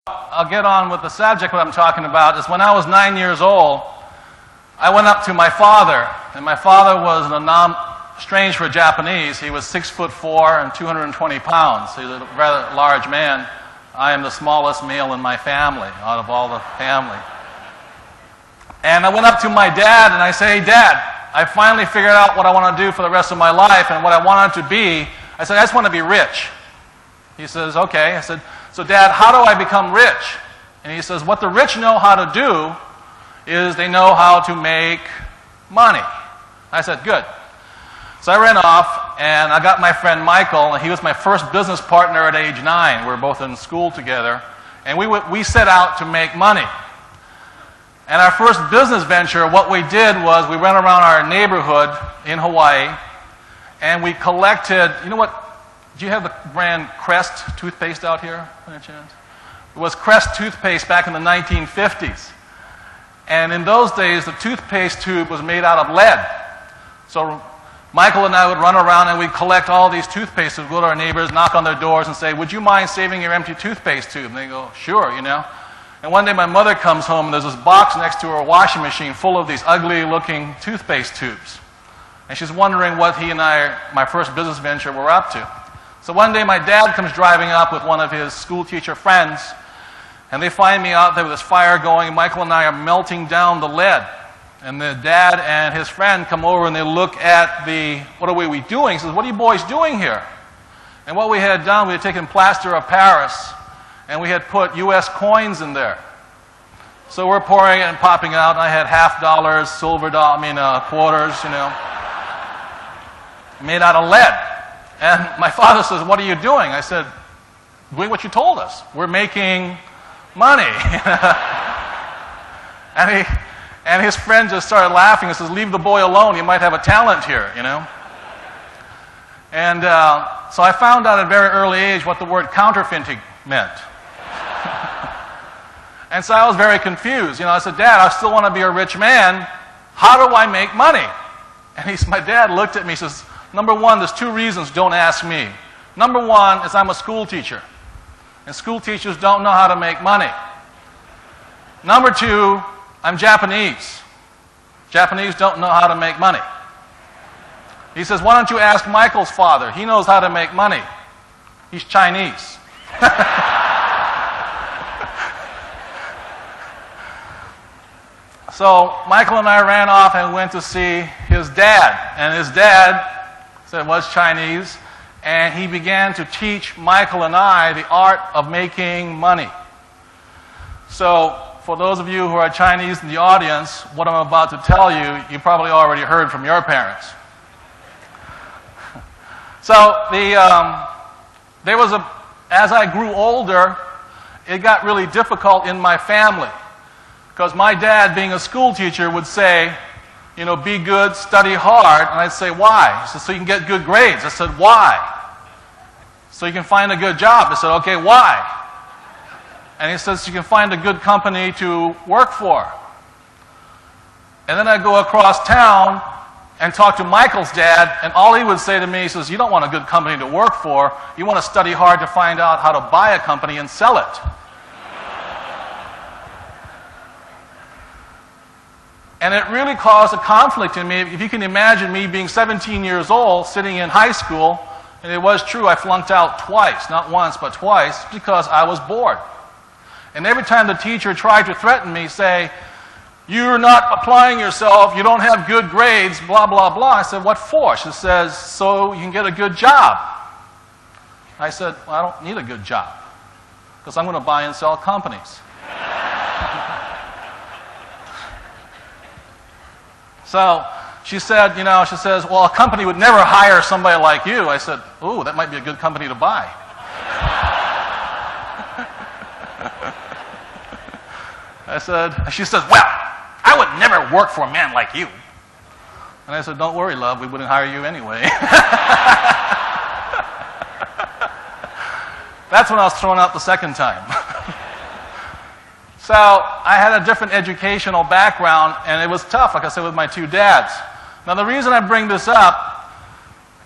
I'll get on with the subject. What I'm talking about is when I was 9 years old, I went up to my father, and my father was strange for a Japanese. He was 6'4" and 220 pounds. He's a rather large man. I am the smallest male in my family, out of all the family. And I went up to my dad and I say, "Hey, Dad, I finally figured out what I want to do for the rest of my life and what I wanted to be." I said, "I just want to be rich." He says, "Okay." I said, "So Dad, how do I become rich?" And he says, "What the rich know how to do is they know how to make money." I said, "Good." So I ran off and I got my friend Michael, and he was my first business partner at age 9. We were both in school together. And we set out to make money. And our first business venture, what we did was we went around our neighborhood in Hawaii and we collected, you know what, do you have the brand Crest toothpaste out here, by any chance? It was Crest toothpaste back in the 1950s. And in those days, the toothpaste tube was made out of lead. So Michael and I would run around and we'd collect all these toothpastes. We'd go to our neighbors, knock on their doors and say, "Would you mind saving your empty toothpaste tube?" And they go, "Sure," you know. And one day my mother comes home and there's this box next to her washing machine full of these ugly-looking toothpaste tubes. And she's wondering what he and I, my first business venture, were up to. So one day my dad comes driving up with one of his school teacher friends, and they find me out there with this fire going, and Michael and I are melting down the lead. And the dad and his friend come over and they look at what are we doing? He says, "What are you boys doing here?" And what we had done, we had taken plaster of Paris and we had put U.S. coins in there. So we're pouring it and popping it out, and I had $50, quarters, you know, made out of lead. And my father says, "What are you doing?" I said, "Doing what you told us. We're making money." And his friend just started laughing and says, "Leave the boy alone. He might have a talent here, you know." And so I found out at a very early age what the word counterfeiting meant. And so I was very confused. You know, I said, "Dad, I still want to be a rich man. How do I make money?" And my dad looked at me and says, "Number one, there's 2 reasons, don't ask me. Number one is I'm a school teacher. And school teachers don't know how to make money. Number 2, I'm Japanese. Japanese don't know how to make money." He says, "Why don't you ask Michael's father? He knows how to make money. He's Chinese." So Michael and I ran off and went to see his dad. And his dad was Chinese, and he began to teach Michael and I the art of making money. So for those of you who are Chinese in the audience, what I'm about to tell you, you probably already heard from your parents. So as I grew older, it got really difficult in my family. Because my dad, being a school teacher, would say, you know, "Be good, study hard." And I'd say, "Why?" He said, "So you can get good grades." I said, "Why?" "So you can find a good job." I said, "Okay, why?" And he says, "So you can find a good company to work for." And then I'd go across town and talk to Michael's dad, and all he would say to me, he says, "You don't want a good company to work for. You want to study hard to find out how to buy a company and sell it." And it really caused a conflict in me. If you can imagine me being 17 years old, sitting in high school, and it was true, I flunked out twice, not once, but twice, because I was bored. And every time the teacher tried to threaten me, say, "You're not applying yourself, you don't have good grades, blah, blah, blah." I said, "What for?" She says, "So you can get a good job." I said, "Well, I don't need a good job, because I'm going to buy and sell companies." So she said, "Well, a company would never hire somebody like you." I said, "Ooh, that might be a good company to buy." She says, "Well, I would never work for a man like you." And I said, "Don't worry, love, we wouldn't hire you anyway." That's when I was thrown out the second time. So I had a different educational background, and it was tough, like I said, with my 2 dads. Now, the reason I bring this up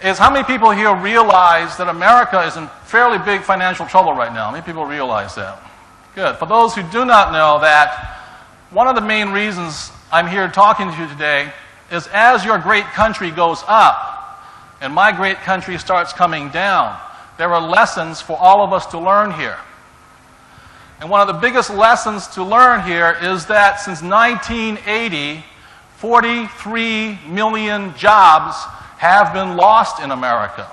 is how many people here realize that America is in fairly big financial trouble right now? How many people realize that? Good. For those who do not know that, one of the main reasons I'm here talking to you today is as your great country goes up and my great country starts coming down, there are lessons for all of us to learn here. And one of the biggest lessons to learn here is that since 1980, 43 million jobs have been lost in America.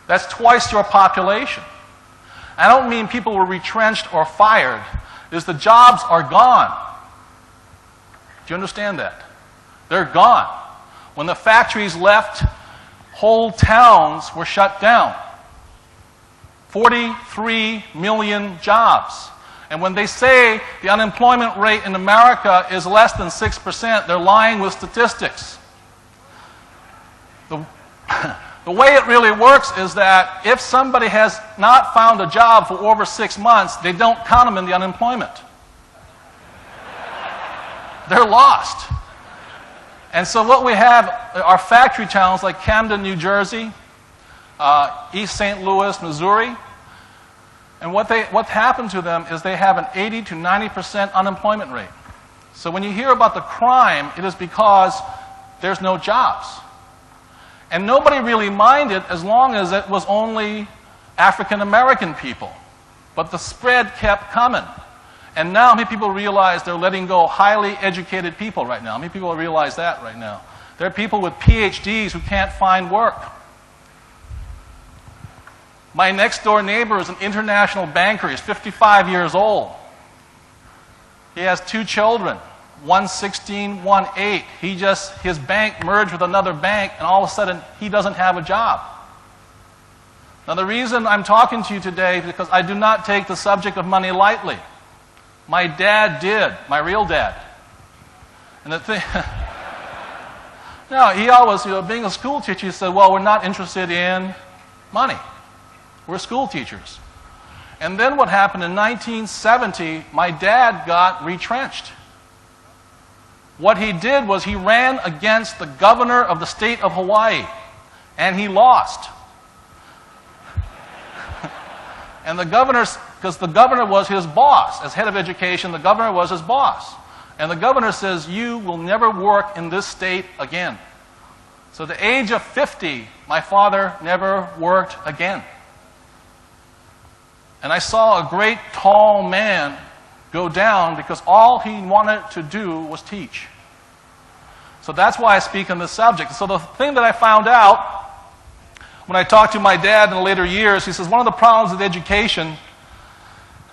That's twice your population. I don't mean people were retrenched or fired. It's the jobs are gone. Do you understand that? They're gone. When the factories left, whole towns were shut down. 43 million jobs. And when they say the unemployment rate in America is less than 6%, they're lying with statistics. The way it really works is that if somebody has not found a job for over 6 months, they don't count them in the unemployment. They're lost. And so what we have are factory towns like Camden, New Jersey, East St. Louis, Missouri. And what happened to them is they have an 80 to 90% unemployment rate. So when you hear about the crime, it is because there's no jobs. And nobody really minded as long as it was only African American people. But the spread kept coming. And now many people realize they're letting go highly educated people right now. Many people realize that right now. There are people with PhDs who can't find work. My next door neighbor is an international banker. He's 55 years old. He has 2 children. One 16, one 8. His bank merged with another bank, and all of a sudden, he doesn't have a job. Now, the reason I'm talking to you today is because I do not take the subject of money lightly. My dad did, my real dad. And the thing, no, he always, being a school teacher, he said, well, we're not interested in money. We're school teachers. And then what happened in 1970, my dad got retrenched. What he did was he ran against the governor of the state of Hawaii, and he lost. And the because the governor was his boss. As head of education, the governor was his boss. And the governor says, you will never work in this state again. So at the age of 50, my father never worked again. And I saw a great tall man go down because all he wanted to do was teach. So that's why I speak on this subject. So the thing that I found out when I talked to my dad in the later years, he says one of the problems with education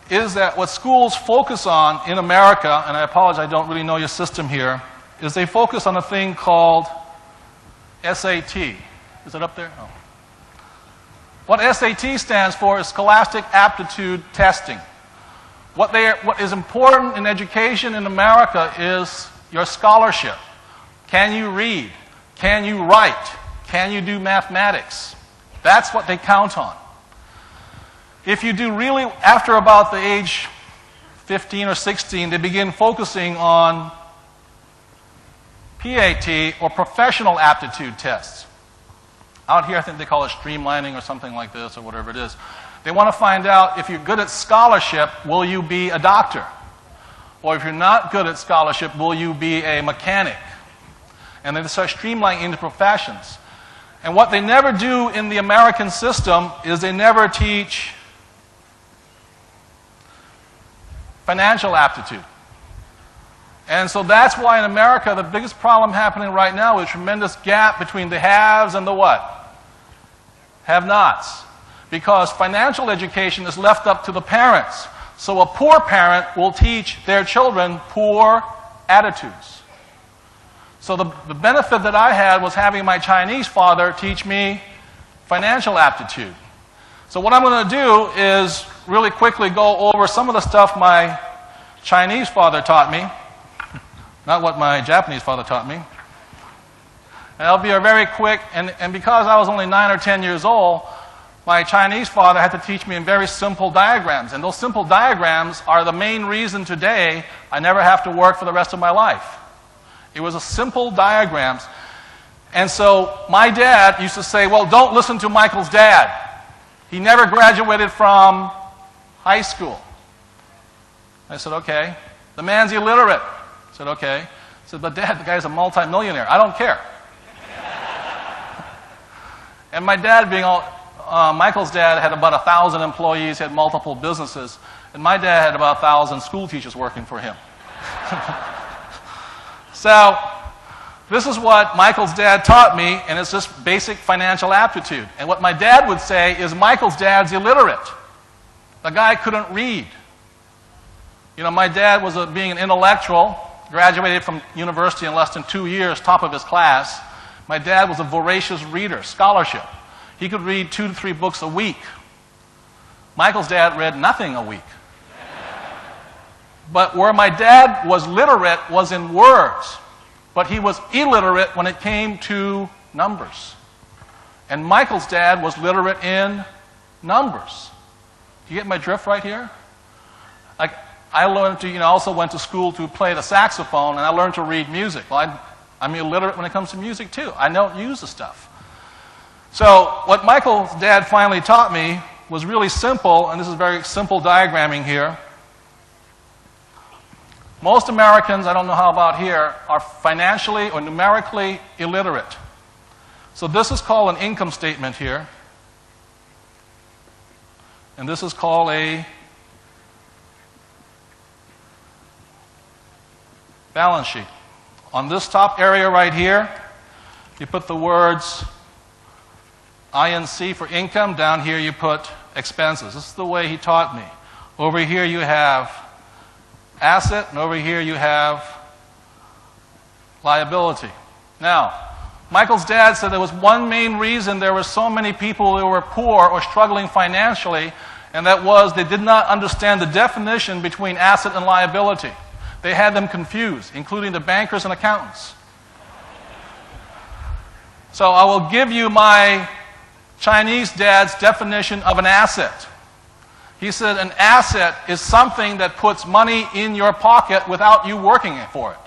is that what schools focus on in America, and I apologize, I don't really know your system here, is they focus on a thing called SAT. Is it up there? Oh. What SAT stands for is Scholastic Aptitude Testing. What is important in education in America is your scholarship. Can you read? Can you write? Can you do mathematics? That's what they count on. If you do really, after about the age 15 or 16, they begin focusing on PAT or professional aptitude tests. Out here, I think they call it streamlining or something like this or whatever it is. They want to find out if you're good at scholarship, will you be a doctor? Or if you're not good at scholarship, will you be a mechanic? And they start streamlining into professions. And what they never do in the American system is they never teach financial aptitude. And so that's why in America, the biggest problem happening right now is a tremendous gap between the haves and the what? Have-nots. Because financial education is left up to the parents. So a poor parent will teach their children poor attitudes. So the benefit that I had was having my Chinese father teach me financial aptitude. So what I'm going to do is really quickly go over some of the stuff my Chinese father taught me. Not what my Japanese father taught me. And it'll be a very quick, and because I was only 9 or 10 years old, my Chinese father had to teach me in very simple diagrams. And those simple diagrams are the main reason today I never have to work for the rest of my life. It was a simple diagrams. And so my dad used to say, well, don't listen to Michael's dad. He never graduated from high school. I said, okay. The man's illiterate. I said, okay. I said, but Dad, the guy's a multimillionaire. I don't care. And my dad being Michael's dad had about 1,000 employees, had multiple businesses, and my dad had about 1,000 school teachers working for him. So, this is what Michael's dad taught me, and it's just basic financial aptitude. And what my dad would say is Michael's dad's illiterate. The guy couldn't read. You know, my dad was being an intellectual, graduated from university in less than 2 years, top of his class. My dad was a voracious reader, scholarship. He could read 2 to 3 books a week. Michael's dad read nothing a week. But where my dad was literate was in words, but he was illiterate when it came to numbers. And Michael's dad was literate in numbers. Do you get my drift right here? Like, I learned to, also went to school to play the saxophone, and I learned to read music. Well, I'm illiterate when it comes to music, too. I don't use the stuff. So what Michael's dad finally taught me was really simple, and this is very simple diagramming here. Most Americans, I don't know how about here, are financially or numerically illiterate. So this is called an income statement here. And this is called a balance sheet. On this top area right here, you put the words INC for income. Down here you put expenses. This is the way he taught me. Over here you have asset, and over here you have liability. Now, Michael's dad said there was one main reason there were so many people who were poor or struggling financially, and that was they did not understand the definition between asset and liability. They had them confused, including the bankers and accountants. So I will give you my Chinese dad's definition of an asset. He said an asset is something that puts money in your pocket without you working for it.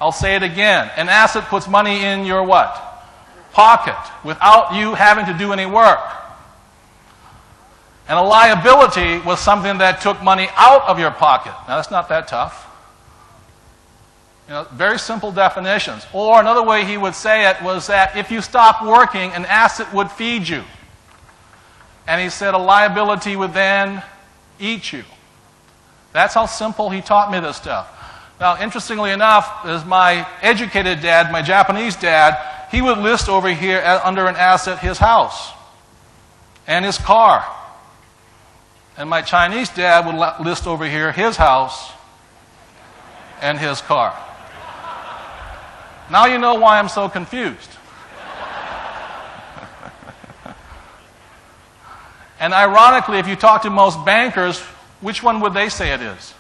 I'll say it again. An asset puts money in your what? Pocket, without you having to do any work. And a liability was something that took money out of your pocket. Now, that's not that tough. Very simple definitions. Or another way he would say it was that if you stopped working, an asset would feed you. And he said a liability would then eat you. That's how simple he taught me this stuff. Now, interestingly enough, as my educated dad, my Japanese dad, he would list over here under an asset his house and his car. And my Chinese dad would list over here his house and his car. Now you know why I'm so confused. And ironically, if you talk to most bankers, which one would they say it is?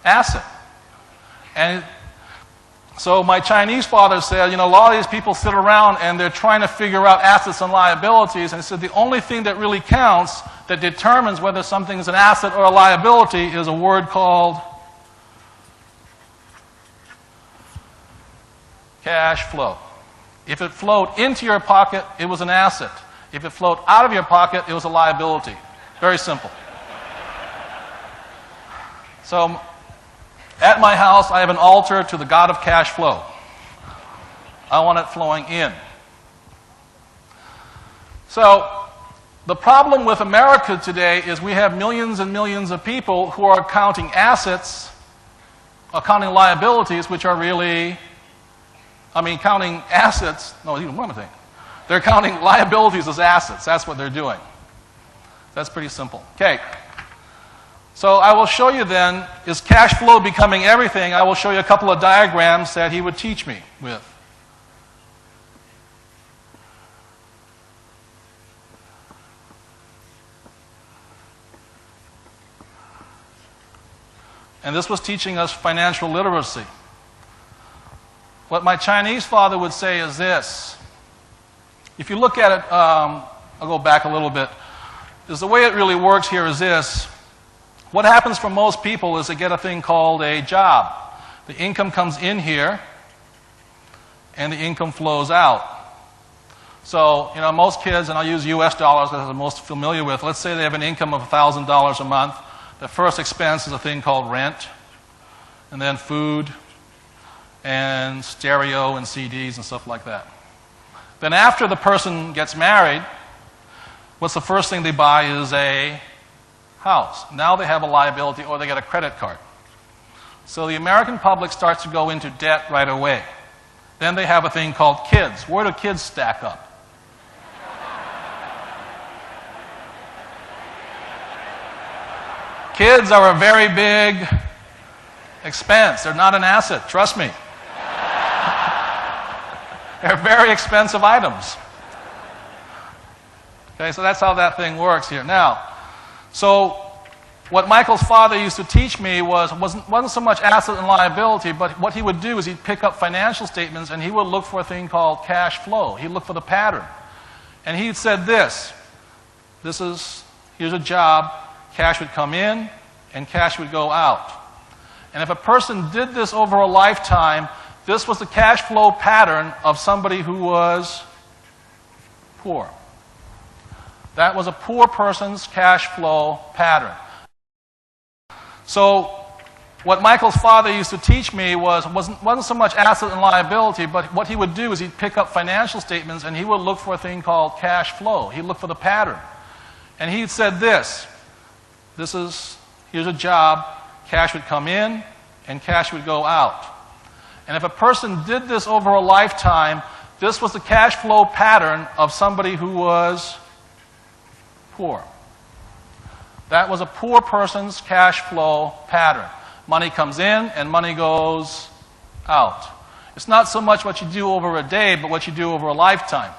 Asset. And so my Chinese father said, a lot of these people sit around and they're trying to figure out assets and liabilities. And he said the only thing that really counts, that determines whether something is an asset or a liability, is a word called cash flow. If it flowed into your pocket, it was an asset. If it flowed out of your pocket, it was a liability. Very simple. So, at my house, I have an altar to the God of cash flow. I want it flowing in. So, the problem with America today is we have millions and millions of people who are counting assets, or counting liabilities, which are really, counting assets, no, even one thing. They're counting liabilities as assets. That's what they're doing. That's pretty simple. Okay. So I will show you then, is cash flow becoming everything? I will show you a couple of diagrams that he would teach me with. And this was teaching us financial literacy. What my Chinese father would say is this. If you look at it, I'll go back a little bit. Is the way it really works here is this. What happens for most people is they get a thing called a job. The income comes in here, and the income flows out. So, most kids, and I'll use US dollars because I'm most familiar with, let's say they have an income of $1,000 a month. The first expense is a thing called rent, and then food, and stereo and CDs and stuff like that. Then after the person gets married, what's the first thing they buy is a house. Now they have a liability or they get a credit card. So the American public starts to go into debt right away. Then they have a thing called kids. Where do kids stack up? Kids are a very big expense. They're not an asset, trust me. They're very expensive items. Okay, so that's how that thing works here. Now, so what Michael's father used to teach me wasn't so much asset and liability, but what he would do is he'd pick up financial statements and he would look for a thing called cash flow. He'd look for the pattern. And he said this, here's a job, cash would come in and cash would go out. And if a person did this over a lifetime, this was the cash flow pattern of somebody who was poor. That was a poor person's cash flow pattern. So what Michael's father used to teach me wasn't so much asset and liability, but what he would do is he'd pick up financial statements and he would look for a thing called cash flow. He'd look for the pattern. And he said this, here's a job, cash would come in and cash would go out. And if a person did this over a lifetime, this was the cash flow pattern of somebody who was poor. That was a poor person's cash flow pattern. Money comes in and money goes out. It's not so much what you do over a day, but what you do over a lifetime.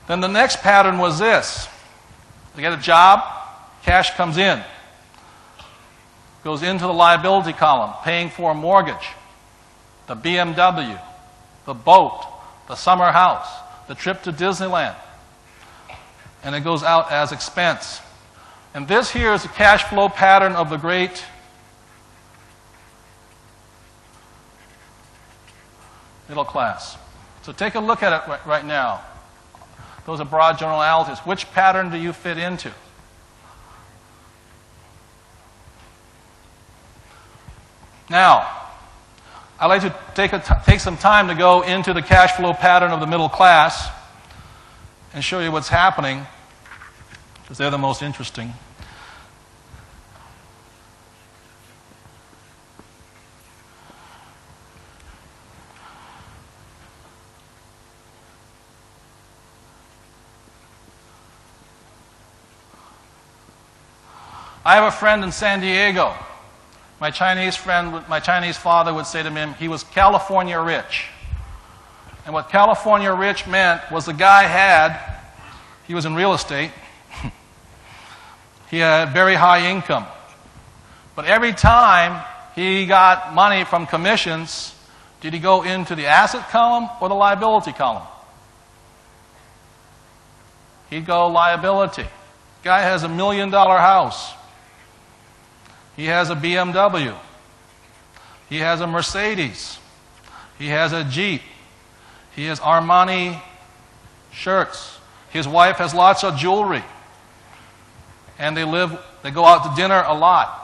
Then the next pattern was this. You get a job, cash comes in. Goes into the liability column, paying for a mortgage, the BMW, the boat, the summer house, the trip to Disneyland. And it goes out as expense. And this here is the cash flow pattern of the great middle class. So take a look at it right now. Those are broad generalities. Which pattern do you fit into? Now, I'd like to take some time to go into the cash flow pattern of the middle class and show you what's happening, because they're the most interesting. I have a friend in San Diego. My Chinese father would say to him, he was California rich. And what California rich meant was the guy he was in real estate, he had very high income. But every time he got money from commissions, did he go into the asset column or the liability column? He'd go liability. Guy has $1 million house. He has a BMW. He has a Mercedes. He has a Jeep. He has Armani shirts. His wife has lots of jewelry. And they go out to dinner a lot.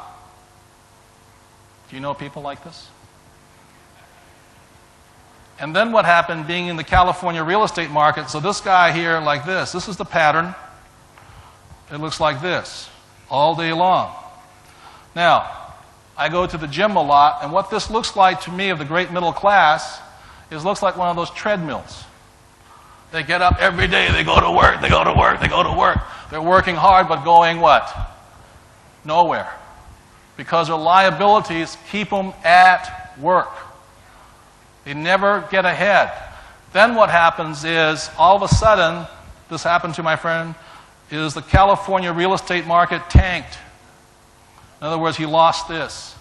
Do you know people like this? And then what happened being in the California real estate market, so this guy here like this is the pattern. It looks like this all day long. Now, I go to the gym a lot, and what this looks like to me of the great middle class looks like one of those treadmills. They get up every day, they go to work, they go to work, they go to work. They're working hard, but going what? Nowhere. Because their liabilities keep them at work. They never get ahead. Then what happens is, all of a sudden, this happened to my friend, is the California real estate market tanked. In other words, he lost this.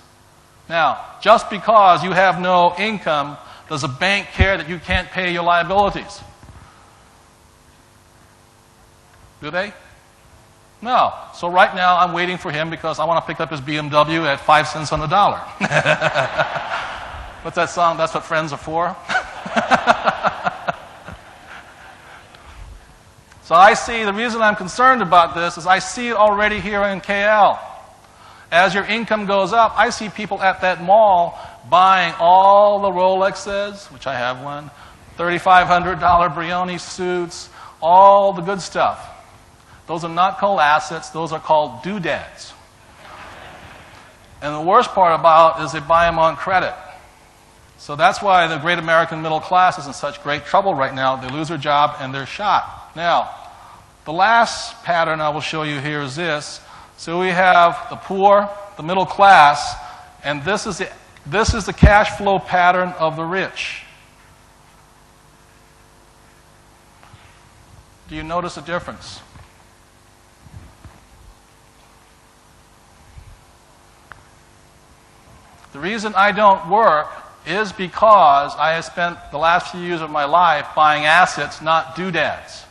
Now, just because you have no income, does a bank care that you can't pay your liabilities? Do they? No. So right now, I'm waiting for him because I want to pick up his BMW at 5 cents on the dollar. What's that song? That's what friends are for? So I see, the reason I'm concerned about this is I see it already here in KL. as your income goes up, I see people at that mall buying all the Rolexes, which I have one, $3,500 Brioni suits, all the good stuff. Those are not called assets, those are called doodads. And the worst part about it is they buy them on credit. So that's why the great American middle class is in such great trouble right now. They lose their job and they're shot. Now, the last pattern I will show you here is this. So we have the poor, the middle class, and this is the cash flow pattern of the rich. Do you notice a difference? The reason I don't work is because I have spent the last few years of my life buying assets, not doodads.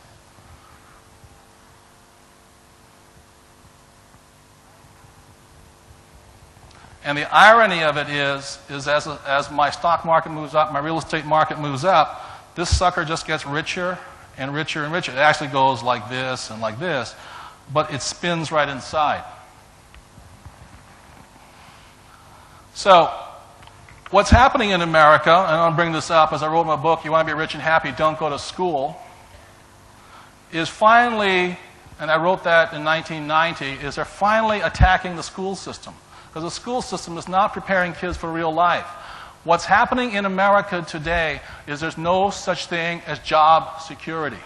And the irony of it is as my stock market moves up, my real estate market moves up, this sucker just gets richer and richer and richer. It actually goes like this and like this, but it spins right inside. So, what's happening in America, and I'll bring this up as I wrote in my book, You Want to Be Rich and Happy, Don't Go to School, is finally, and I wrote that in 1990, is they're finally attacking the school system. Because the school system is not preparing kids for real life. What's happening in America today is there's no such thing as job security.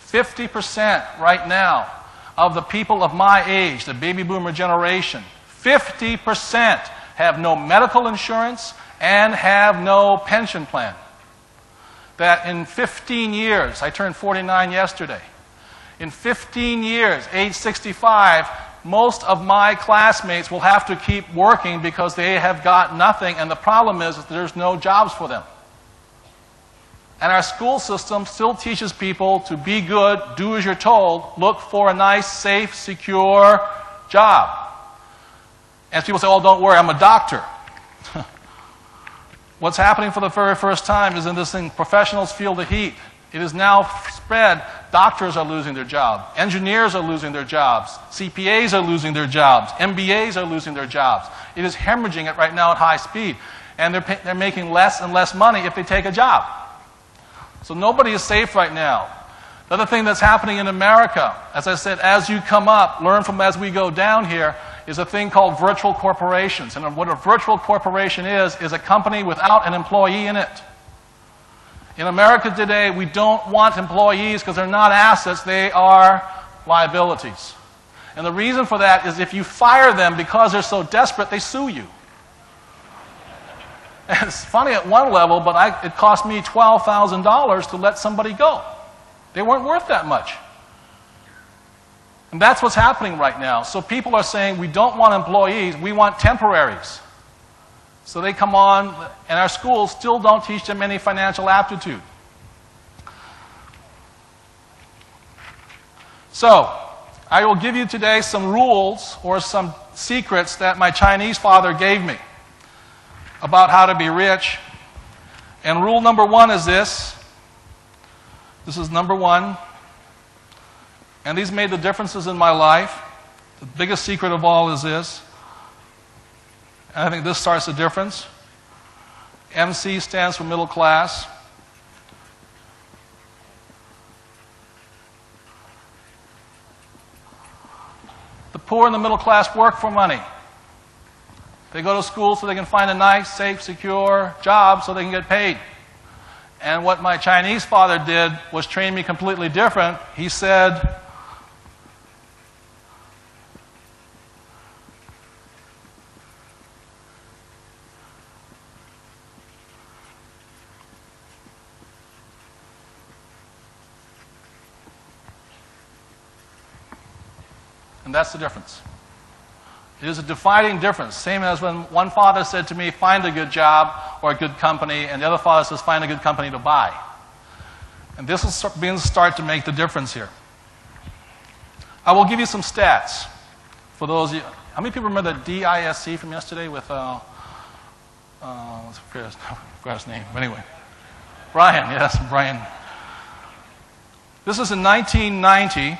50% right now of the people of my age, the baby boomer generation, 50% have no medical insurance and have no pension plan. That in 15 years, I turned 49 yesterday, in 15 years, age 65, most of my classmates will have to keep working because they have got nothing, and the problem is that there's no jobs for them. And our school system still teaches people to be good, do as you're told, look for a nice, safe, secure job. And people say, oh, don't worry, I'm a doctor. What's happening for the very first time is in this thing, professionals feel the heat. It is now spread. Doctors are losing their jobs. Engineers are losing their jobs. CPAs are losing their jobs. MBAs are losing their jobs. It is hemorrhaging it right now at high speed. And they're making less and less money if they take a job. So nobody is safe right now. The other thing that's happening in America, as I said, as you come up, learn from as we go down here, is a thing called virtual corporations. And what a virtual corporation is a company without an employee in it. In America today, we don't want employees because they're not assets, they are liabilities. And the reason for that is if you fire them because they're so desperate, they sue you. And it's funny at one level, but it cost me $12,000 to let somebody go. They weren't worth that much. And that's what's happening right now. So people are saying, we don't want employees, we want temporaries. So they come on, and our schools still don't teach them any financial aptitude. So, I will give you today some rules or some secrets that my Chinese father gave me about how to be rich. And rule number one is this. This is number one. And these made the differences in my life. The biggest secret of all is this. And I think this starts the difference. MC stands for middle class. The poor and the middle class work for money. They go to school so they can find a nice, safe, secure job so they can get paid. And what my Chinese father did was train me completely different. He said, and that's the difference. It is a defining difference. Same as when one father said to me, find a good job or a good company, and the other father says, find a good company to buy. And this will begin to start to make the difference here. I will give you some stats for those of you. How many people remember the DISC from yesterday with, I forgot his name. But anyway, Brian, yes, Brian. This is in 1990.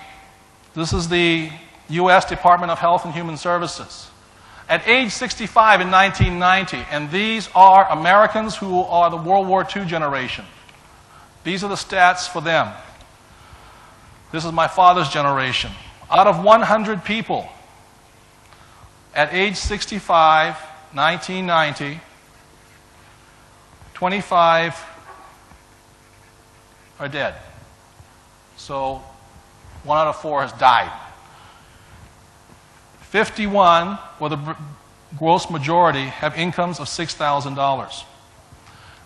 This is the U.S. Department of Health and Human Services. At age 65 in 1990, and these are Americans who are the World War II generation. These are the stats for them. This is my father's generation. Out of 100 people, at age 65, 1990, 25 are dead. So 1 out of 4 has died. 51, or the gross majority, have incomes of $6,000.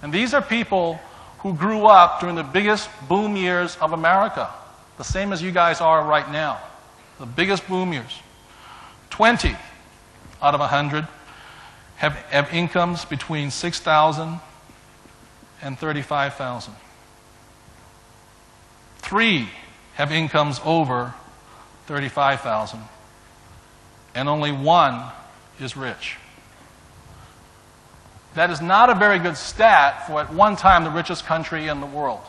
And these are people who grew up during the biggest boom years of America, the same as you guys are right now, the biggest boom years. 20 out of 100 have incomes between $6,000 and $35,000. 3 have incomes over $35,000. And only 1 is rich. That is not a very good stat for at one time the richest country in the world.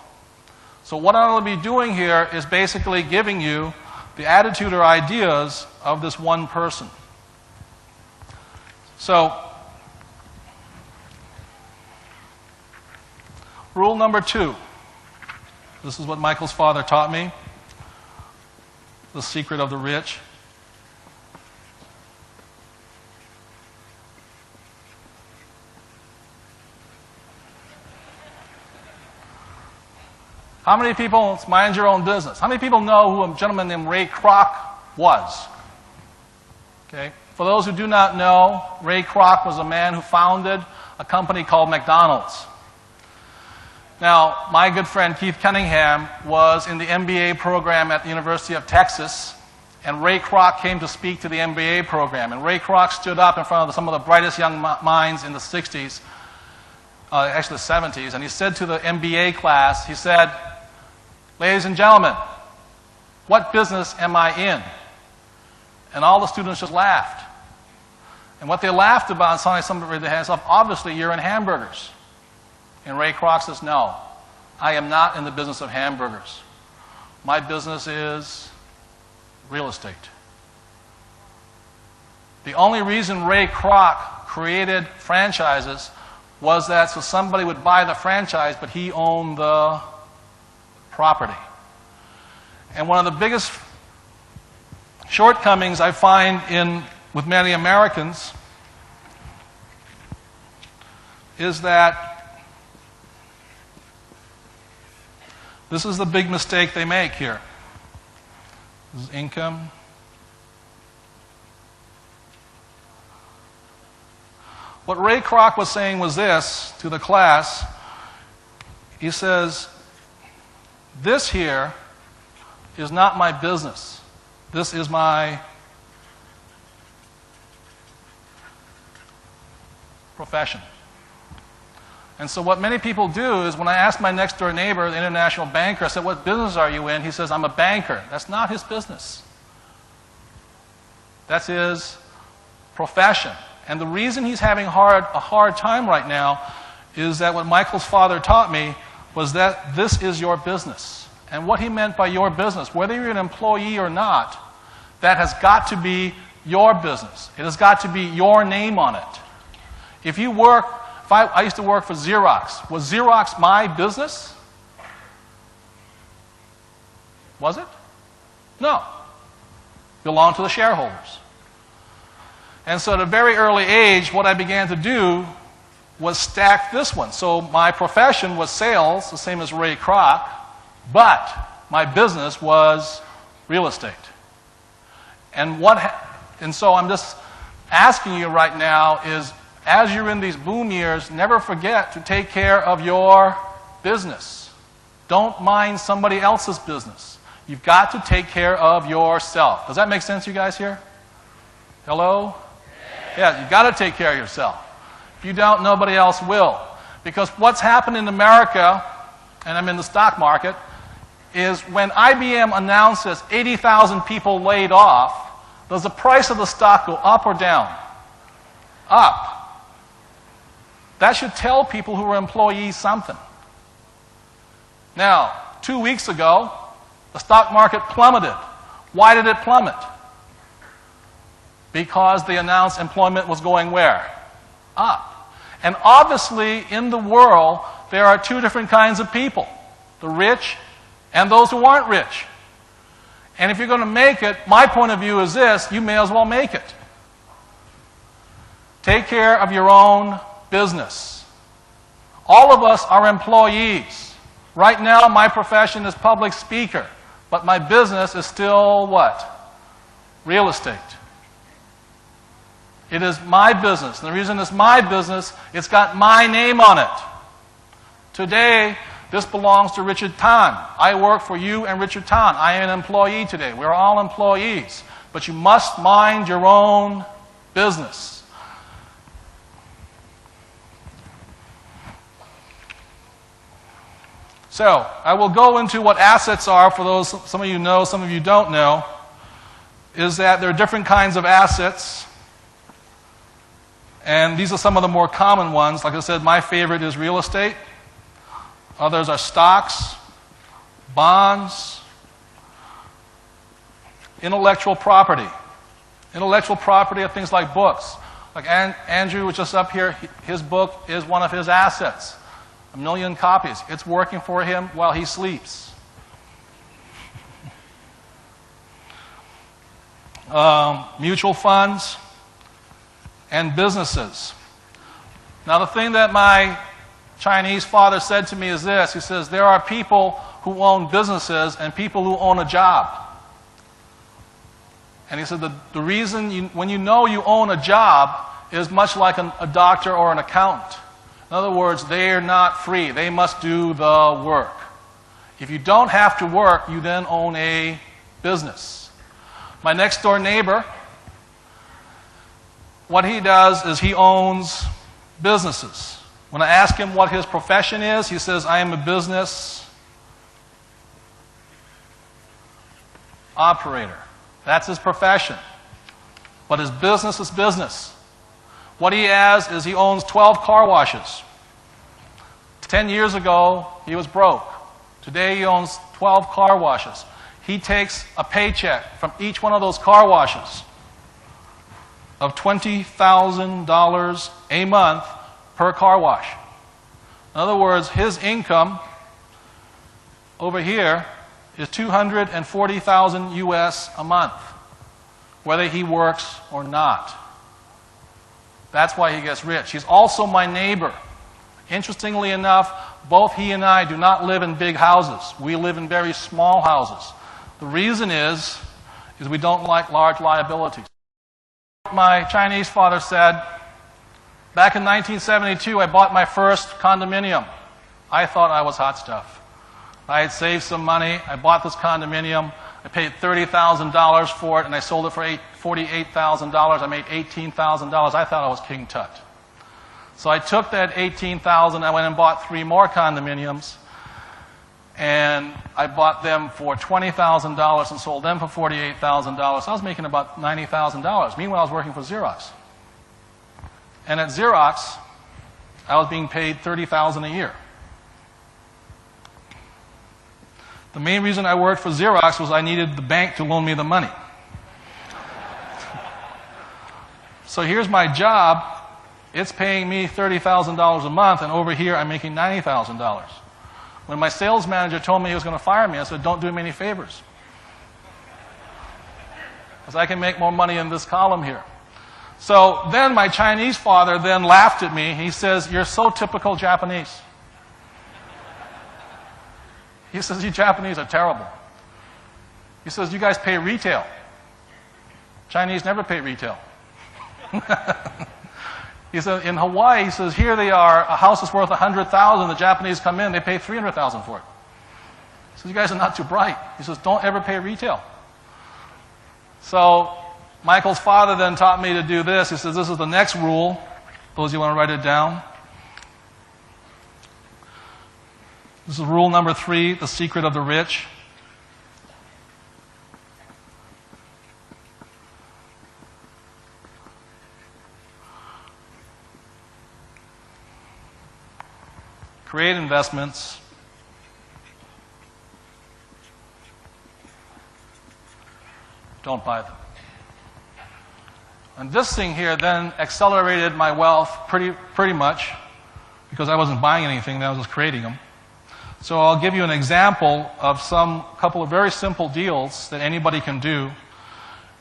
So what I'm going to be doing here is basically giving you the attitude or ideas of this one person. So, rule number 2. This is what Michael's father taught me. The secret of the rich. How many people, it's mind your own business, how many people know who a gentleman named Ray Kroc was? Okay. For those who do not know, Ray Kroc was a man who founded a company called McDonald's. Now, my good friend Keith Cunningham was in the MBA program at the University of Texas, and Ray Kroc came to speak to the MBA program. And Ray Kroc stood up in front of some of the brightest young minds in the 60s, actually the 70s, and he said to the MBA class, he said, "Ladies and gentlemen, what business am I in?" And all the students just laughed. And what they laughed about, and suddenly somebody raised their hands up, obviously you're in hamburgers. And Ray Kroc says, "No, I am not in the business of hamburgers. My business is real estate." The only reason Ray Kroc created franchises was that so somebody would buy the franchise, but he owned the property. And one of the biggest shortcomings I find with many Americans is that this is the big mistake they make here. This is income. What Ray Kroc was saying was this to the class. He says, "This here is not my business. This is my profession." And so what many people do is when I ask my next door neighbor, the international banker, I said, "What business are you in?" He says, "I'm a banker." That's not his business. That's his profession. And the reason he's having a hard time right now is that what Michael's father taught me was that this is your business. And what he meant by your business, whether you're an employee or not, that has got to be your business. It has got to be your name on it. If you work, I used to work for Xerox. Was Xerox my business? Was it? No. It belonged to the shareholders. And so at a very early age, what I began to do was stack this one. So my profession was sales, the same as Ray Kroc, but my business was real estate. And so I'm just asking you right now is, as you're in these boom years, never forget to take care of your business. Don't mind somebody else's business. You've got to take care of yourself. Does that make sense, you guys here? Hello? Yeah, you've got to take care of yourself. If you don't, nobody else will. Because what's happened in America, and I'm in the stock market, is when IBM announces 80,000 people laid off, does the price of the stock go up or down? Up. That should tell people who are employees something. Now, 2 weeks ago, the stock market plummeted. Why did it plummet? because they announced employment was going where? Up. And obviously, in the world, there are two different kinds of people, the rich and those who aren't rich. And if you're going to make it, my point of view is this, you may as well make it. Take care of your own business. All of us are employees. Right now, my profession is public speaker, but my business is still what? Real estate. It is my business. And the reason it's my business, it's got my name on it. Today, this belongs to Richard Tan. I work for you and Richard Tan. I am an employee today. We're all employees. But you must mind your own business. So, I will go into what assets are for those, some of you know, some of you don't know, is that there are different kinds of assets. And these are some of the more common ones. Like I said, my favorite is real estate. Others are stocks, bonds, intellectual property. Intellectual property are things like books. Like Andrew was just up here, his book is one of his assets. 1 million copies. It's working for him while he sleeps. Mutual funds and businesses. Now, the thing that my Chinese father said to me is this. He says, there are people who own businesses and people who own a job. And he said, the reason when you know you own a job is much like a doctor or an accountant. In other words, they are not free. They must do the work. If you don't have to work, you then own a business. My next door neighbor, what he does is he owns businesses. When I ask him what his profession is, he says, I am a business operator. That's his profession. But his business is business. What he has is he owns 12 car washes. 10 years ago, he was broke. Today, he owns 12 car washes. He takes a paycheck from each one of those car washes of $20,000 a month per car wash. In other words, his income over here is $240,000 US a month, whether he works or not. That's why he gets rich. He's also my neighbor. Interestingly enough, both he and I do not live in big houses. We live in very small houses. The reason is we don't like large liabilities. My Chinese father said, back in 1972, I bought my first condominium. I thought I was hot stuff. I had saved some money. I bought this condominium. I paid $30,000 for it, and I sold it for $48,000. I made $18,000. I thought I was King Tut. So I took that $18,000. I went and bought 3 more condominiums, and I bought them for $20,000 and sold them for $48,000. So I was making about $90,000. Meanwhile, I was working for Xerox. And at Xerox, I was being paid $30,000 a year. The main reason I worked for Xerox was I needed the bank to loan me the money. So here's my job. It's paying me $30,000 a month, and over here I'm making $90,000. When my sales manager told me he was going to fire me, I said, don't do me any favors. Because I can make more money in this column here. So then my Chinese father then laughed at me. He says, you're so typical Japanese. He says, you Japanese are terrible. He says, you guys pay retail. Chinese never pay retail. He said, in Hawaii, he says, here they are, a house is worth $100,000. The Japanese come in, they pay $300,000 for it. He says, you guys are not too bright. He says, don't ever pay retail. So Michael's father then taught me to do this. He says, this is the next rule. Those of you want to write it down. This is rule number 3, the secret of the rich. Create investments. Don't buy them. And this thing here then accelerated my wealth pretty much, because I wasn't buying anything, I was just creating them. So I'll give you an example of couple of very simple deals that anybody can do.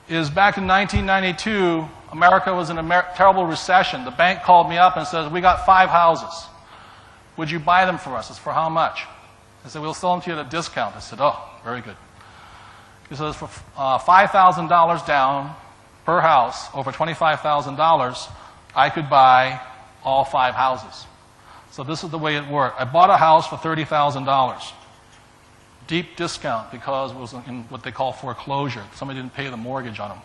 Is back in 1992, America was in a terrible recession. The bank called me up and says, we got 5 houses. Would you buy them for us? It's for how much? I said, we'll sell them to you at a discount. I said, oh, very good. He says, for $5,000 down per house, over $25,000, I could buy all 5 houses. So this is the way it worked. I bought a house for $30,000. Deep discount because it was in what they call foreclosure. Somebody didn't pay the mortgage on them.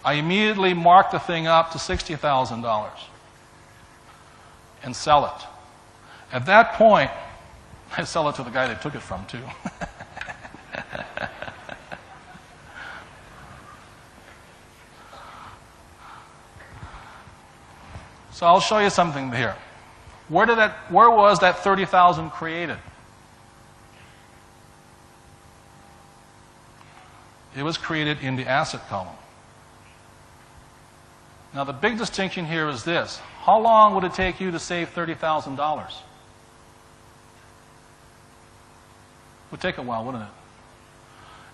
I immediately marked the thing up to $60,000 and sell it. At that point, I sell it to the guy they took it from, too. So I'll show you something here. Where was that 30,000 created? It was created in the asset column. Now the big distinction here is this. How long would it take you to save $30,000? Would take a while, wouldn't it?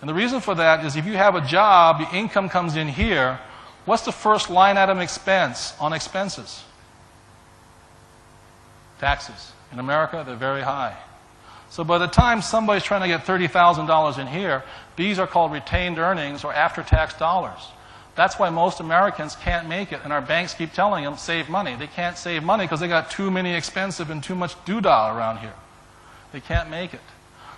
And the reason for that is if you have a job, your income comes in here, what's the first line item expense on expenses? Taxes. In America, they're very high. So by the time somebody's trying to get $30,000 in here, these are called retained earnings or after-tax dollars. That's why most Americans can't make it, and our banks keep telling them, save money. They can't save money because they got too many expensive and too much doodah around here. They can't make it.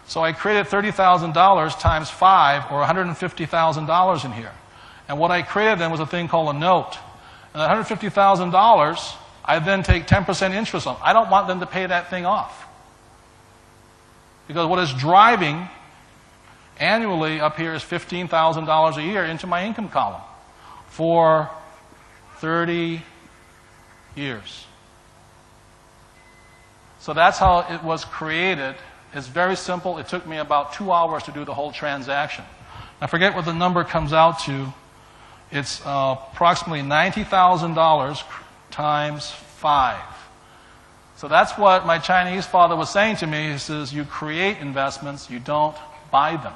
So I created $30,000 times 5, or $150,000 in here. And what I created then was a thing called a note. And that $150,000, I then take 10% interest on. I don't want them to pay that thing off. Because what is driving annually up here is $15,000 a year into my income column for 30 years. So that's how it was created. It's very simple. It took me about 2 hours to do the whole transaction. I forget what the number comes out to. It's approximately $90,000 times 5. So that's what my Chinese father was saying to me. He says, you create investments, you don't buy them.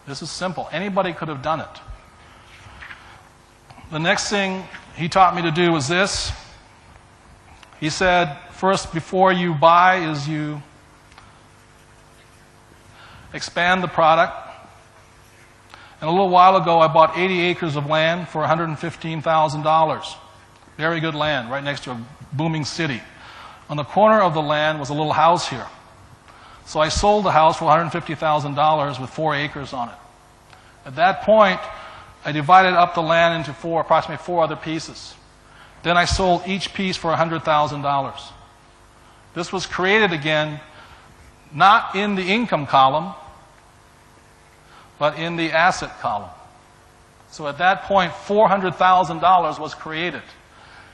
This is simple. Anybody could have done it. The next thing he taught me to do was this. He said, first, before you buy, is you expand the product. And a little while ago, I bought 80 acres of land for $115,000. Very good land, right next to a booming city. On the corner of the land was a little house here. So I sold the house for $150,000 with 4 acres on it. At that point, I divided up the land into approximately 4 other pieces. Then I sold each piece for $100,000. This was created again, not in the income column, but in the asset column. So at that point, $400,000 was created.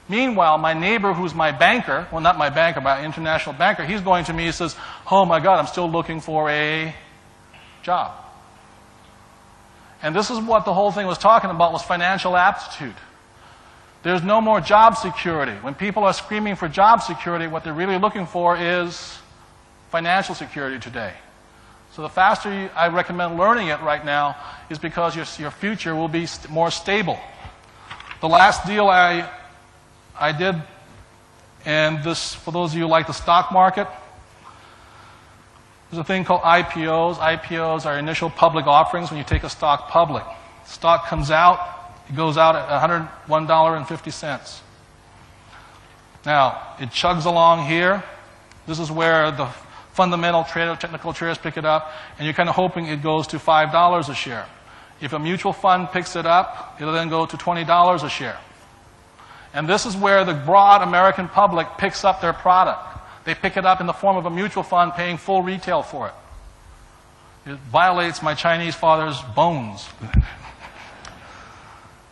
Meanwhile, my neighbor, who's my banker, well, not my banker, my international banker, he's going to me, he says, oh my God, I'm still looking for a job. And this is what the whole thing was talking about, was financial aptitude. There's no more job security. When people are screaming for job security, what they're really looking for is financial security today. So the faster I recommend learning it right now is because your future will be more stable. The last deal I did, and this, for those of you who like the stock market, there's a thing called IPOs. IPOs are initial public offerings when you take a stock public. Stock comes out, it goes out at $101.50. Now, it chugs along here. This is where the fundamental technical traders pick it up, and you're kind of hoping it goes to $5 a share. If a mutual fund picks it up, it'll then go to $20 a share. And this is where the broad American public picks up their product. They pick it up in the form of a mutual fund paying full retail for it. It violates my Chinese father's bones.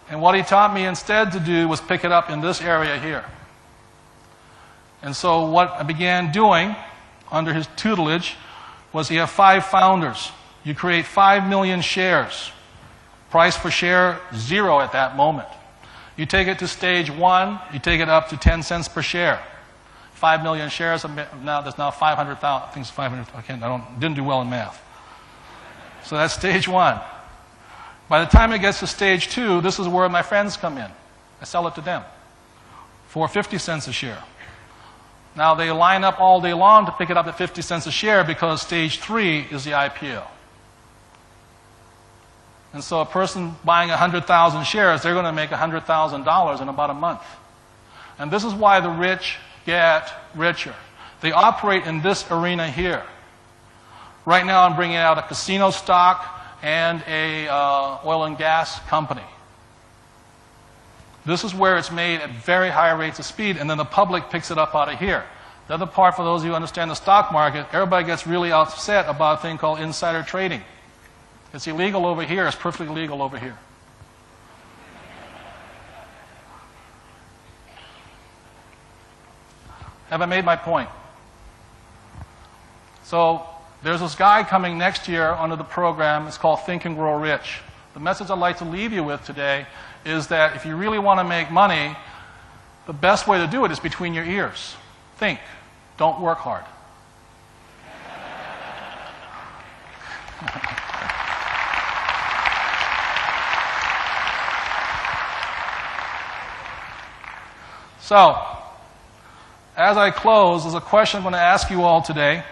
And what he taught me instead to do was pick it up in this area here. And so what I began doing under his tutelage was you have 5 founders. You create 5 million shares. Price per share, 0 at that moment. You take it to stage 1, you take it up to 10 cents per share. 5 million shares, now there's now 500,000, I think it's 500, didn't do well in math. So that's stage 1. By the time it gets to stage 2, this is where my friends come in. I sell it to them for 50 cents a share. Now they line up all day long to pick it up at 50 cents a share because stage 3 is the IPO. And so a person buying 100,000 shares, they're going to make $100,000 in about a month. And this is why the rich get richer. They operate in this arena here. Right now I'm bringing out a casino stock and a oil and gas company. This is where it's made at very high rates of speed, and then the public picks it up out of here. The other part, for those of you who understand the stock market, everybody gets really upset about a thing called insider trading. It's illegal over here, it's perfectly legal over here. Have I made my point? So, there's this guy coming next year under the program. It's called Think and Grow Rich. The message I'd like to leave you with today is that if you really want to make money, the best way to do it is between your ears. Think. Don't work hard. So, as I close, there's a question I'm going to ask you all today.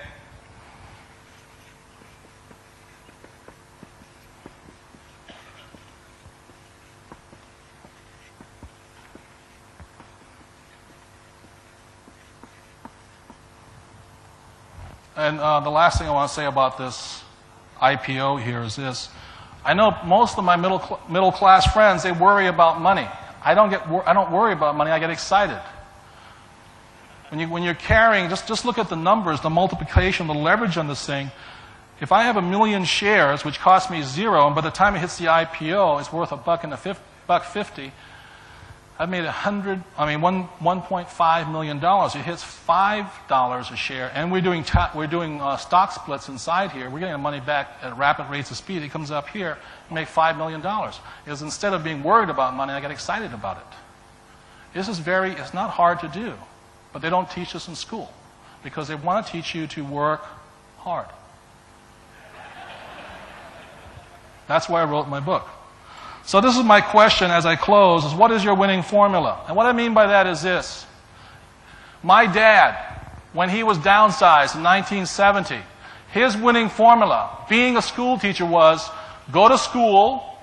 And the last thing I want to say about this IPO here is this. I know most of my middle class friends, they worry about money. I don't worry about money, I get excited. When you're carrying, just look at the numbers, the multiplication, the leverage on this thing. If I have 1 million shares, which cost me 0, and by the time it hits the IPO, it's worth $1.50, I've made $1.5 million. It hits $5 a share, and we're doing stock splits inside here. We're getting the money back at rapid rates of speed. It comes up here and make $5 million. Because instead of being worried about money, I get excited about it. It's not hard to do, but they don't teach us in school because they want to teach you to work hard. That's why I wrote my book. So this is my question as I close, is what is your winning formula? And what I mean by that is this. My dad, when he was downsized in 1970, his winning formula, being a school teacher, was go to school,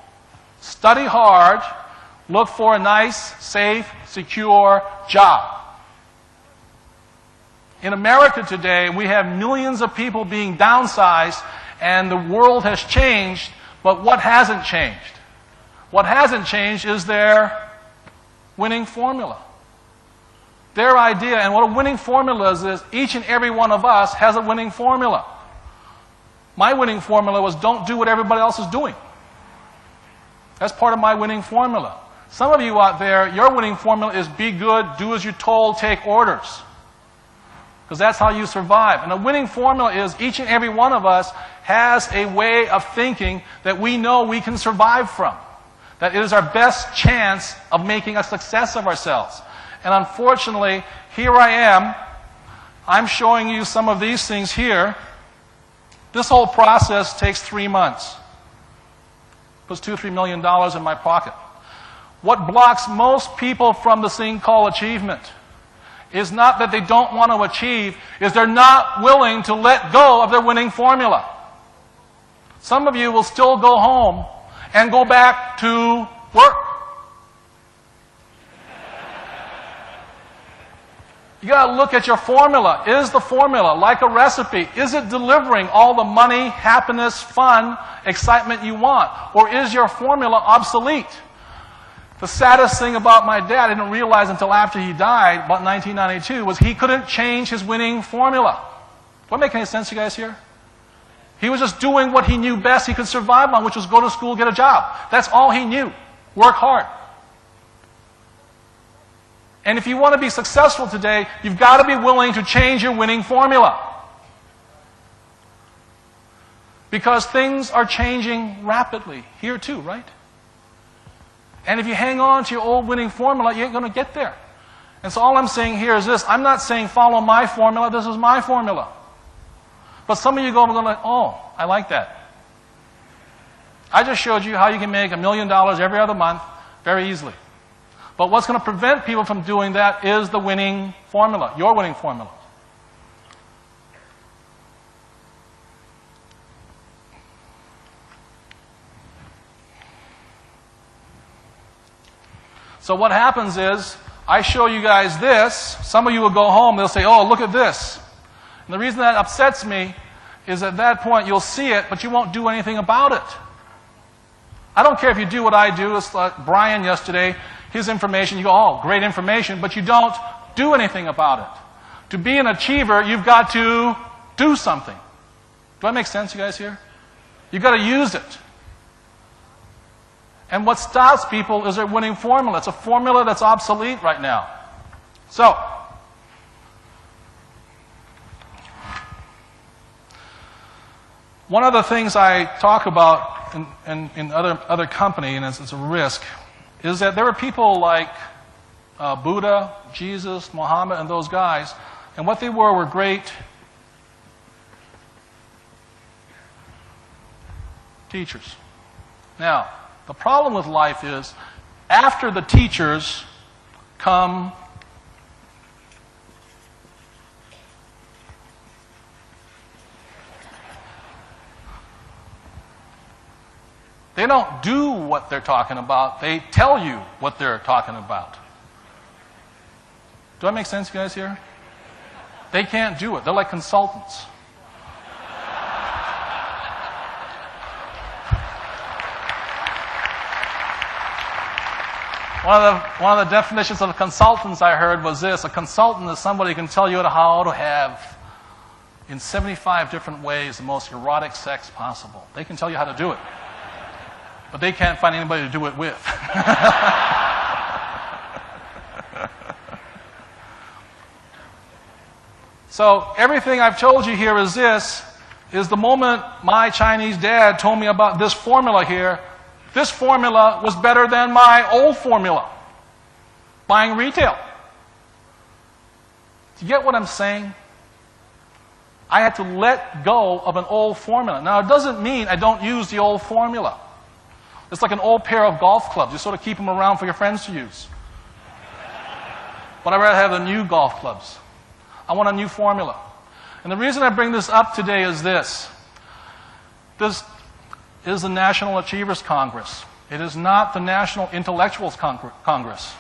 study hard, look for a nice, safe, secure job. In America today, we have millions of people being downsized, and the world has changed, but what hasn't changed? What hasn't changed is their winning formula. Their idea, and what a winning formula is each and every one of us has a winning formula. My winning formula was don't do what everybody else is doing. That's part of my winning formula. Some of you out there, your winning formula is be good, do as you're told, take orders. Because that's how you survive. And a winning formula is each and every one of us has a way of thinking that we know we can survive from. That it is our best chance of making a success of ourselves. And unfortunately, here I am. I'm showing you some of these things here. This whole process takes 3 months. Puts $2 or $3 million in my pocket. What blocks most people from this thing called achievement is not that they don't want to achieve, is they're not willing to let go of their winning formula. Some of you will still go home and go back to work. You got to look at your formula. Is the formula like a recipe? Is it delivering all the money, happiness, fun, excitement you want? Or is your formula obsolete? The saddest thing about my dad, I didn't realize until after he died, about 1992, was he couldn't change his winning formula. Do I make any sense, you guys here? He was just doing what he knew best he could survive on, which was go to school, get a job. That's all he knew. Work hard. And if you want to be successful today, you've got to be willing to change your winning formula. Because things are changing rapidly. Here too, right? And if you hang on to your old winning formula, you ain't going to get there. And so all I'm saying here is this. I'm not saying follow my formula. This is my formula. But some of you go like, oh, I like that. I just showed you how you can make $1 million every other month very easily. But what's going to prevent people from doing that is the winning formula, your winning formula. So what happens is, I show you guys this, some of you will go home, they'll say, oh, look at this. And the reason that upsets me is at that point you'll see it, but you won't do anything about it. I don't care if you do what I do. It's like Brian yesterday, his information, you go, oh, great information, but you don't do anything about it. To be an achiever, you've got to do something. Do that make sense, you guys here? You've got to use it. And what stops people is their winning formula. It's a formula that's obsolete right now. So, one of the things I talk about in other company, and it's a risk, is that there were people like Buddha, Jesus, Muhammad, and those guys, and what they were great teachers. Now, the problem with life is, after the teachers come they don't do what they're talking about. They tell you what they're talking about. Do that make sense, you guys here? They can't do it. They're like consultants. One of the definitions of consultants I heard was this. A consultant is somebody who can tell you how to have, in 75 different ways, the most erotic sex possible. They can tell you how to do it. But they can't find anybody to do it with. So everything I've told you here is this, is the moment my Chinese dad told me about this formula here, this formula was better than my old formula, buying retail. Do you get what I'm saying? I had to let go of an old formula. Now, it doesn't mean I don't use the old formula. It's like an old pair of golf clubs. You sort of keep them around for your friends to use. But I'd rather have the new golf clubs. I want a new formula. And the reason I bring this up today is this. This is the National Achievers Congress. It is not the National Intellectuals Congress.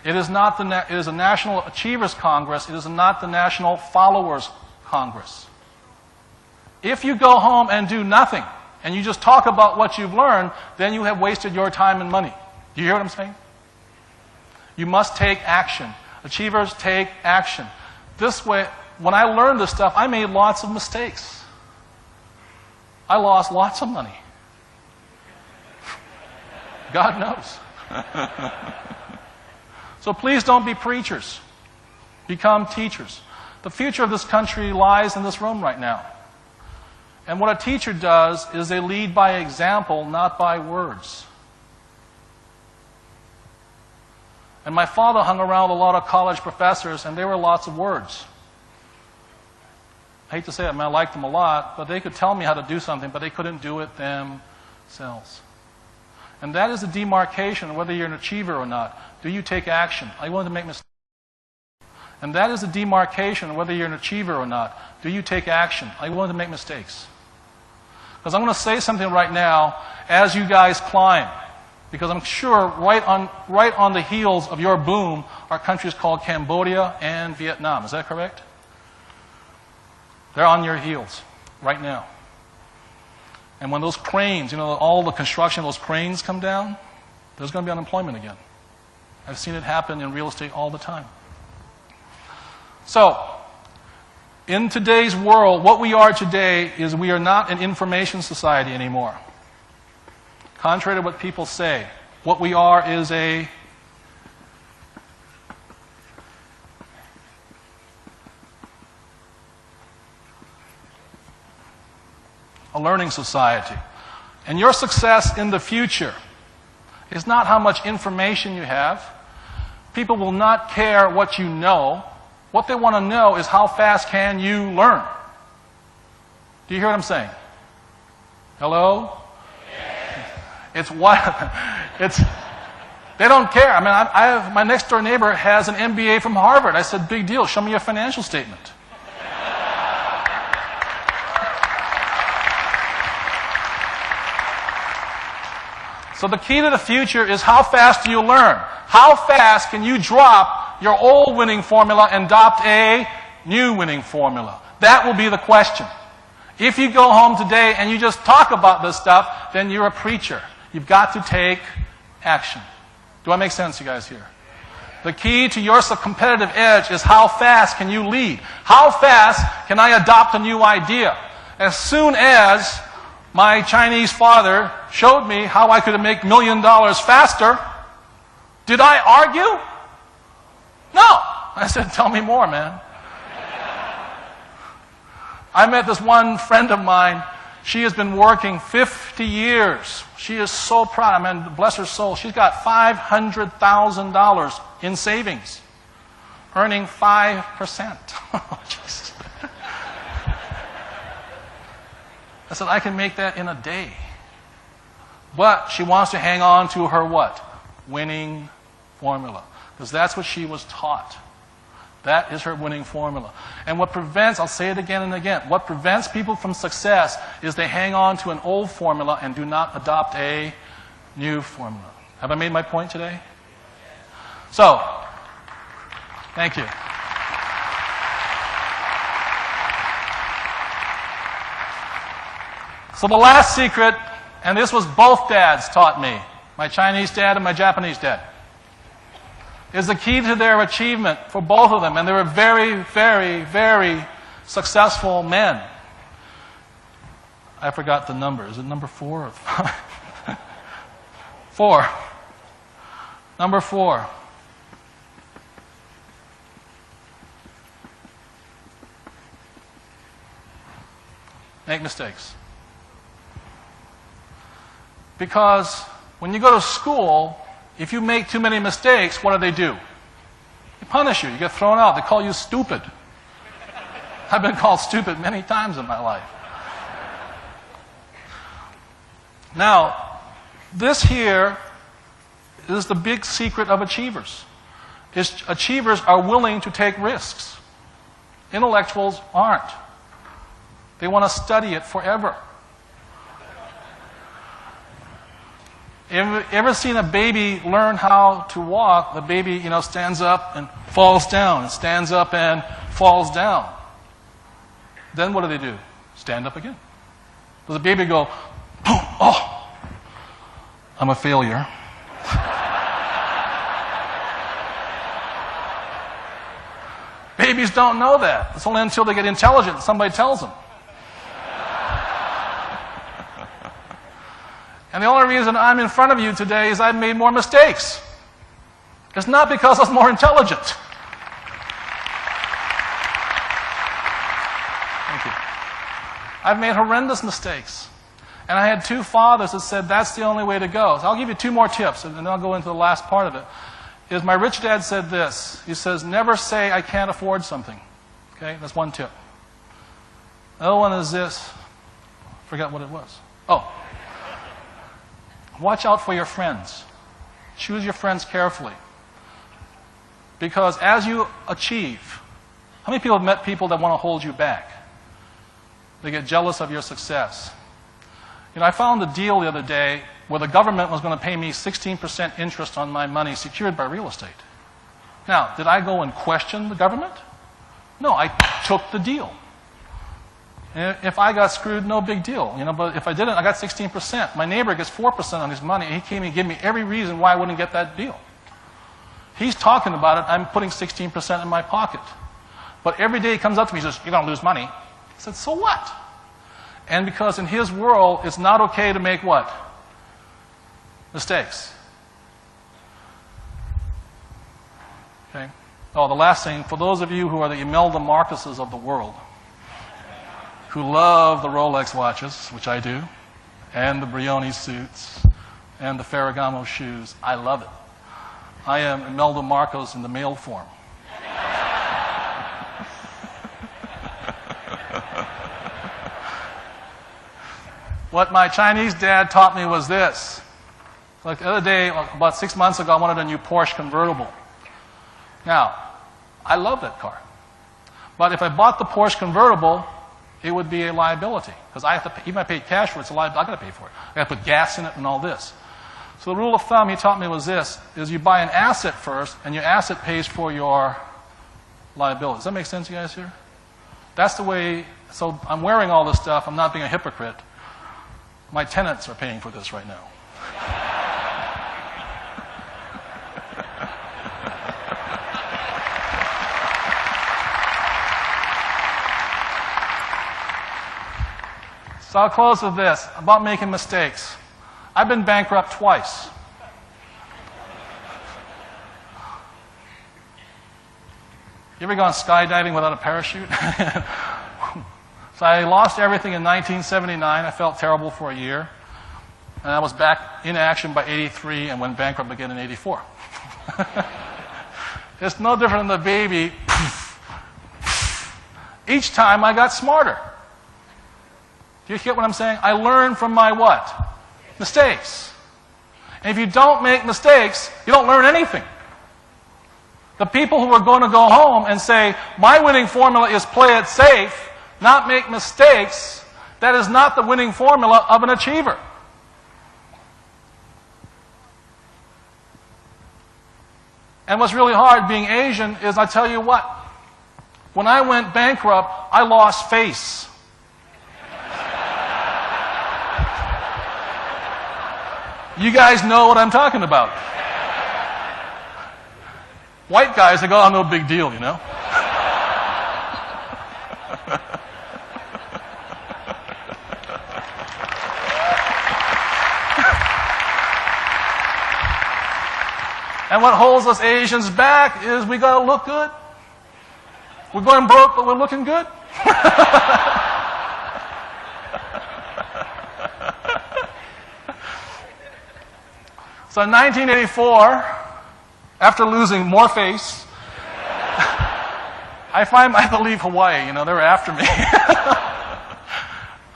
It is a National Achievers Congress. It is not the National Followers Congress. If you go home and do nothing, and you just talk about what you've learned, then you have wasted your time and money. Do you hear what I'm saying? You must take action. Achievers take action. This way, when I learned this stuff, I made lots of mistakes. I lost lots of money. God knows. So please don't be preachers. Become teachers. The future of this country lies in this room right now. And what a teacher does is they lead by example, not by words. And my father hung around with a lot of college professors, and there were lots of words. I hate to say it, I mean, I liked them a lot, but they could tell me how to do something, but they couldn't do it themselves. And that is the demarcation of whether you're an achiever or not. Do you take action? Are you willing to make mistakes? And that is the demarcation of whether you're an achiever or not. Do you take action? Are you willing to make mistakes? Because I'm going to say something right now as you guys climb. Because I'm sure right on the heels of your boom are countries called Cambodia and Vietnam. Is that correct? They're on your heels right now. And when those cranes, all the construction of those cranes come down, there's going to be unemployment again. I've seen it happen in real estate all the time. So, in today's world, what we are today is we are not an information society anymore. Contrary to what people say, what we are is a learning society. And your success in the future It's not how much information you have. People will not care what you know. What they want to know is how fast can you learn. Do you hear what I'm saying? Hello? It's what they don't care. I mean, I have my next door neighbor has an MBA from Harvard. I said, big deal. Show me your financial statement. So the key to the future is how fast do you learn? How fast can you drop your old winning formula and adopt a new winning formula? That will be the question. If you go home today and you just talk about this stuff, then you're a preacher. You've got to take action. Do I make sense, you guys here? The key to your competitive edge is how fast can you lead? How fast can I adopt a new idea? As soon as my Chinese father showed me how I could make $1 million faster, did I argue? No. I said, tell me more, man. I met this one friend of mine. She has been working 50 years. She is so proud. I mean, bless her soul. She's got $500,000 in savings, earning 5%. Oh, Jesus. I said, I can make that in a day. But she wants to hang on to her what? Winning formula. Because that's what she was taught. That is her winning formula. And what prevents, I'll say it again and again, what prevents people from success is they hang on to an old formula and do not adopt a new formula. Have I made my point today? So, thank you. So the last secret, and this was both dads taught me, my Chinese dad and my Japanese dad, is the key to their achievement for both of them. And they were very, very, very successful men. I forgot the number. Is it number 4 or 5? 4. Number 4. Make mistakes. Because when you go to school, if you make too many mistakes, what do? They punish you. You get thrown out. They call you stupid. I've been called stupid many times in my life. Now, this here is the big secret of achievers. Achievers are willing to take risks. Intellectuals aren't. They want to study it forever. Ever seen a baby learn how to walk? The baby, stands up and falls down, and stands up and falls down. Then what do? Stand up again. Does the baby go, oh, I'm a failure? Babies don't know that. It's only until they get intelligent that somebody tells them. And the only reason I'm in front of you today is I've made more mistakes. It's not because I was more intelligent. Thank you. I've made horrendous mistakes. And I had 2 fathers that said that's the only way to go. So I'll give you 2 more tips, and then I'll go into the last part of it. Is my rich dad said this. He says, never say I can't afford something. Okay, that's one tip. Another one is this. I forgot what it was. Oh. Watch out for your friends. Choose your friends carefully. Because as you achieve, how many people have met people that want to hold you back? They get jealous of your success. I found a deal the other day where the government was going to pay me 16% interest on my money secured by real estate. Now, did I go and question the government? No, I took the deal. If I got screwed, no big deal. But if I didn't, I got 16%. My neighbor gets 4% on his money, and he came and gave me every reason why I wouldn't get that deal. He's talking about it. I'm putting 16% in my pocket. But every day he comes up to me and says, you're going to lose money. I said, so what? And because in his world, it's not okay to make what? Mistakes. Okay? Oh, the last thing, for those of you who are the Imelda Marcuses of the world, who love the Rolex watches, which I do, and the Brioni suits, and the Ferragamo shoes. I love it. I am Imelda Marcos in the male form. What my Chinese dad taught me was this. Like the other day, about 6 months ago, I wanted a new Porsche convertible. Now, I love that car. But if I bought the Porsche convertible, it would be a liability. Because I have to pay, even if I paid cash for it, it's a liability. I've got to pay for it. I've got to put gas in it and all this. So the rule of thumb he taught me was this, is you buy an asset first, and your asset pays for your liability. Does that make sense, you guys here? That's the way, so I'm wearing all this stuff. I'm not being a hypocrite. My tenants are paying for this right now. So I'll close with this, about making mistakes. I've been bankrupt twice. You ever gone skydiving without a parachute? So I lost everything in 1979. I felt terrible for a year. And I was back in action by 83 and went bankrupt again in 84. It's no different than the baby. Each time I got smarter. Do you get what I'm saying? I learned from my what? Mistakes. And if you don't make mistakes, you don't learn anything. The people who are going to go home and say, my winning formula is play it safe, not make mistakes, that is not the winning formula of an achiever. And what's really hard being Asian is, I tell you what, when I went bankrupt, I lost face. You guys know what I'm talking about. White guys, they go, oh, no big deal, you know. And what holds us Asians back is we got to look good. We're going broke, but we're looking good. So in 1984, after losing more face, I find I have to leave Hawaii. You know, they were after me.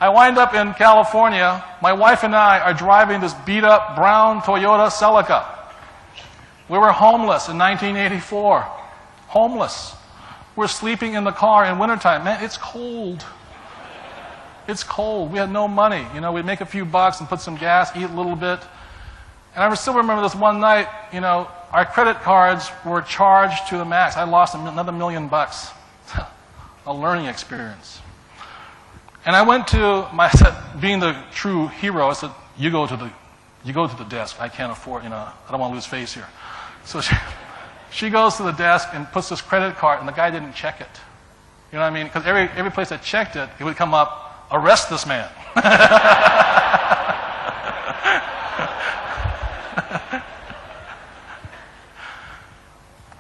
I wind up in California. My wife and I are driving this beat-up brown Toyota Celica. We were homeless in 1984. Homeless. We're sleeping in the car in wintertime. Man, it's cold. It's cold. We had no money. You know, we'd make a few bucks and put some gas, eat a little bit. And I still remember this one night, you know, our credit cards were charged to the max. I lost another $1 million. A learning experience. And I went to my, being the true hero, I said, you go to the desk. I can't afford, you know, I don't want to lose face here. So she goes to the desk and puts this credit card, and the guy didn't check it. You know what I mean? Because every place I checked it, it would come up, arrest this man.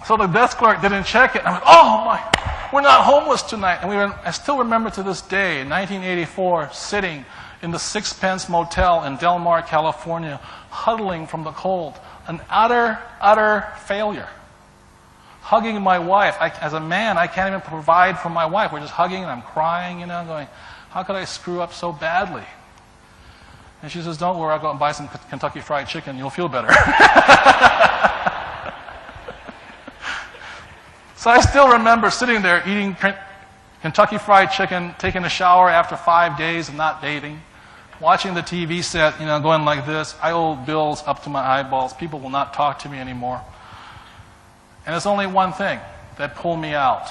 So the desk clerk didn't check it. I went, oh my, we're not homeless tonight. And I still remember to this day, in 1984, sitting in the Sixpence Motel in Del Mar, California, huddling from the cold. An utter failure. Hugging my wife. As a man, I can't even provide for my wife. We're just hugging and I'm crying, you know, going, how could I screw up so badly? And she says, don't worry, I'll go and buy some Kentucky Fried Chicken. You'll feel better. So I still remember sitting there eating Kentucky Fried Chicken, taking a shower after 5 days of not bathing, watching the TV set, you know, going like this. I owe bills up to my eyeballs. People will not talk to me anymore. And there's only one thing that pulled me out.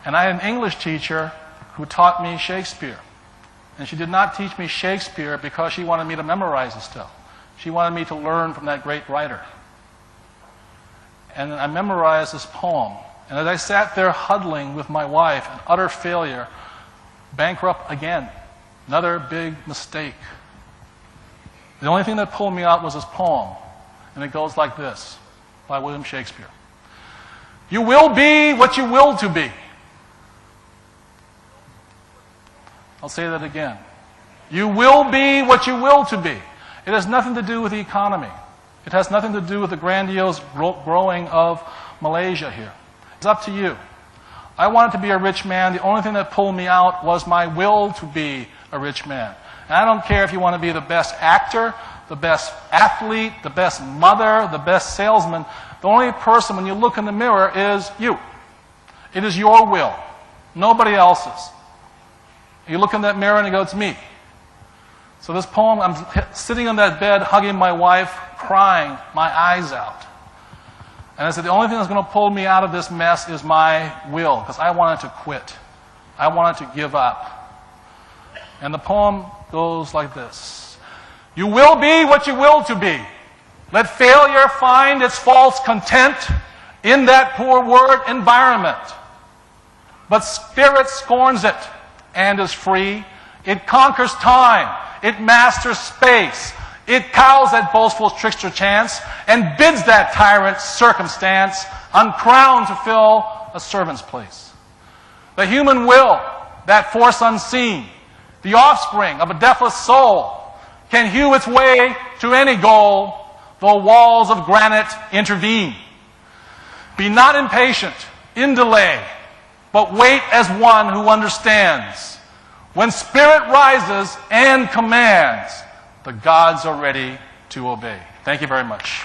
And I had an English teacher who taught me Shakespeare. And she did not teach me Shakespeare because she wanted me to memorize the stuff. She wanted me to learn from that great writer. And I memorized this poem. And as I sat there huddling with my wife, an utter failure, bankrupt again, another big mistake. The only thing that pulled me out was this poem. And it goes like this, by William Shakespeare. You will be what you will to be. I'll say that again. You will be what you will to be. It has nothing to do with the economy. It has nothing to do with the grandiose growing of Malaysia here. It's up to you. I wanted to be a rich man. The only thing that pulled me out was my will to be a rich man. And I don't care if you want to be the best actor, the best athlete, the best mother, the best salesman. The only person, when you look in the mirror, is you. It is your will, nobody else's. You look in that mirror and you go, it's me. So this poem, I'm sitting on that bed, hugging my wife, crying my eyes out. And I said, the only thing that's going to pull me out of this mess is my will, because I wanted to quit. I wanted to give up. And the poem goes like this. You will be what you will to be. Let failure find its false content in that poor word environment. But spirit scorns it and is free. It conquers time. It masters space. It cows that boastful trickster chance and bids that tyrant circumstance uncrowned to fill a servant's place. The human will, that force unseen, the offspring of a deathless soul, can hew its way to any goal, though walls of granite intervene. Be not impatient in delay, but wait as one who understands. When spirit rises and commands, the gods are ready to obey. Thank you very much.